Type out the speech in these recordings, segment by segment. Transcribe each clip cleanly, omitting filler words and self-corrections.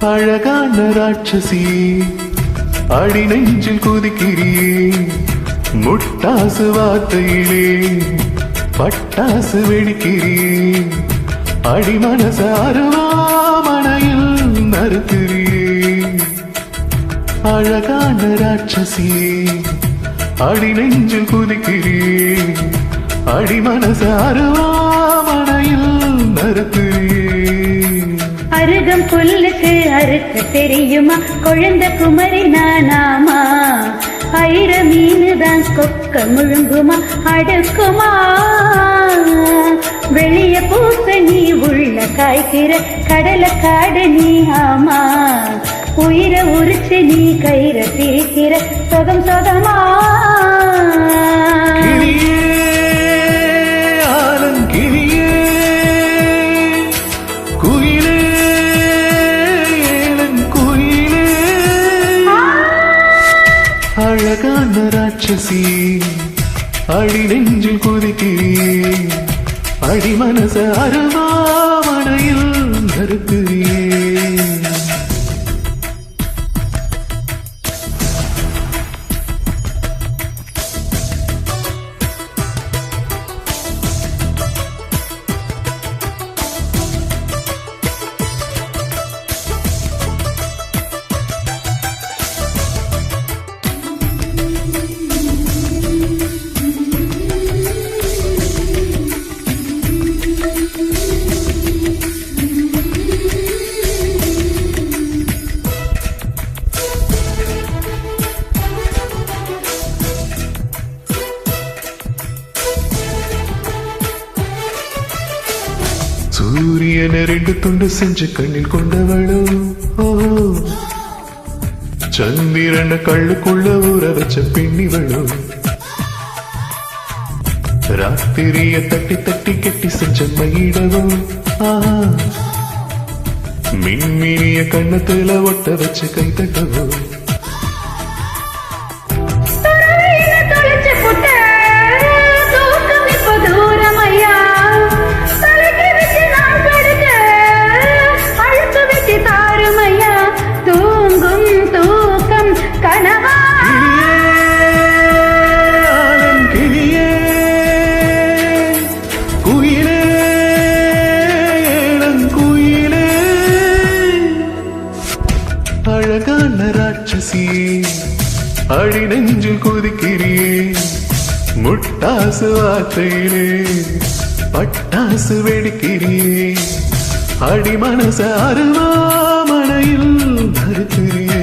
அழகான ராட்சசி அடி நெஞ்சில் குதிக்கிறியே முட்டாசு வார்த்தையிலே பட்டாசு வெடிக்கிறியே அடி மனச அருவாமனையில் நறுக்கிறியே அழகான ராட்சசி அடி நெஞ்சில் குதிக்கிறியே அடி மனச அருவாமனையில் நறுக்கிறியே அருகம் புல்லுக்கு அறுக்க தெரியுமா குழந்தை குமரி நானாமா ஐர மீனுதான் கொக்க முழுங்குமா அடுக்குமா வெளிய பூச நீ உள்ள காய்கிற கடல காடு நீ ஆமா உயிரை உரிச்சு நீ கயிற திரிக்கிற சொகம் சொகமா அழகான ராட்சசி அடி நெஞ்சில் குதிக்கிறியே அடி மனச அருவாமனையில் நறுக்கிறியே சூரியனை ரெண்டு துண்டு செஞ்சு கண்ணில் கொண்டவளோ சந்திரன கள்ளுக்குள்ள ஊற வச்ச பெண்ணிவளோ ராத்திரிய தட்டி தட்டி கெட்டி செஞ்ச மயிடவோ மின்மினிய கண்ணத்துல ஒட்ட வச்ச கை தட்டவோ அழகான ராட்சசி அடி நெஞ்சில் குதிக்கிறியே முட்டாசு வார்த்தையிலே பட்டாசு வெடிக்கிறியே அடி மனச அருவாமனையில் நறுக்கிறியே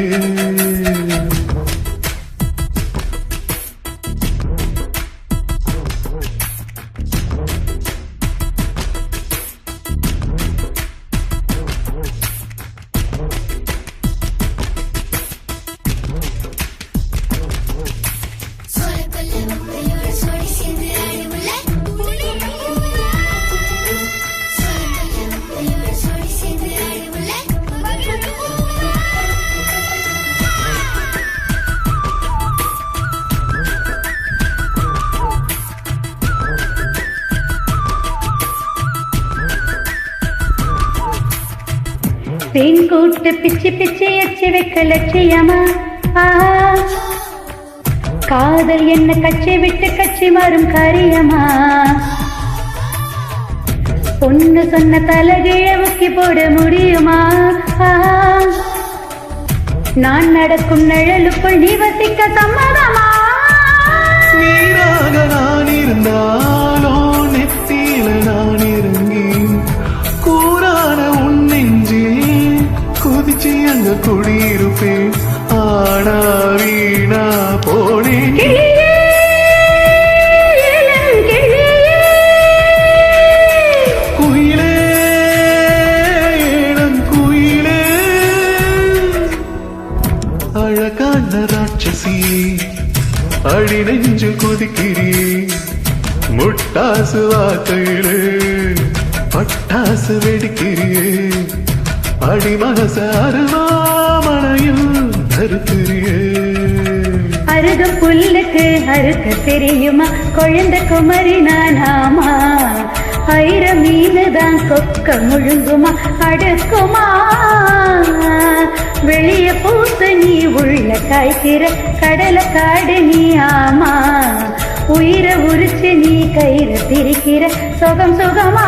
தேன் கூட்டு பிச்சு பிச்சு எச்சு வைக்க லட்சியமா காதல் என்ன கட்சி விட்டு கட்சி மாறும் காரியமா பொண்ணு சொன்ன தலகிழ முக்கி போட முடியுமா நான் நடக்கும் நிழலுக்குள் நீ வசிக்க சம்மதமா நீராக நான் இருந்தாலோ நெத்தியில நான் இறங்கி கூறான உன் நெஞ்சில் குதிச்சு அங்க குடியிருப்பேன் ஆனா வீணா போனேன் குயிலே இளம் குயிலே அழகான ராட்சசி அடி நெஞ்சு குதிக்கிறியே முட்டாசு வார்த்தையிலே பட்டாசு வெடிக்கிறியே அடி மனச அருவாமனையில் தருக்கிறியே அருக புல்லுக்கு அறுக்க தெரியுமா குழந்தை குமரி நானாமா ஐர மீனுதான் கொக்க முழுங்குமா அடுக்குமா வெளிய பூச நீ உள்ள காய்க்கிற கடலை காடு நீ ஆமா உயிரை உரிச்சு நீ கயிறு திரிக்கிற சுகம் சுகமா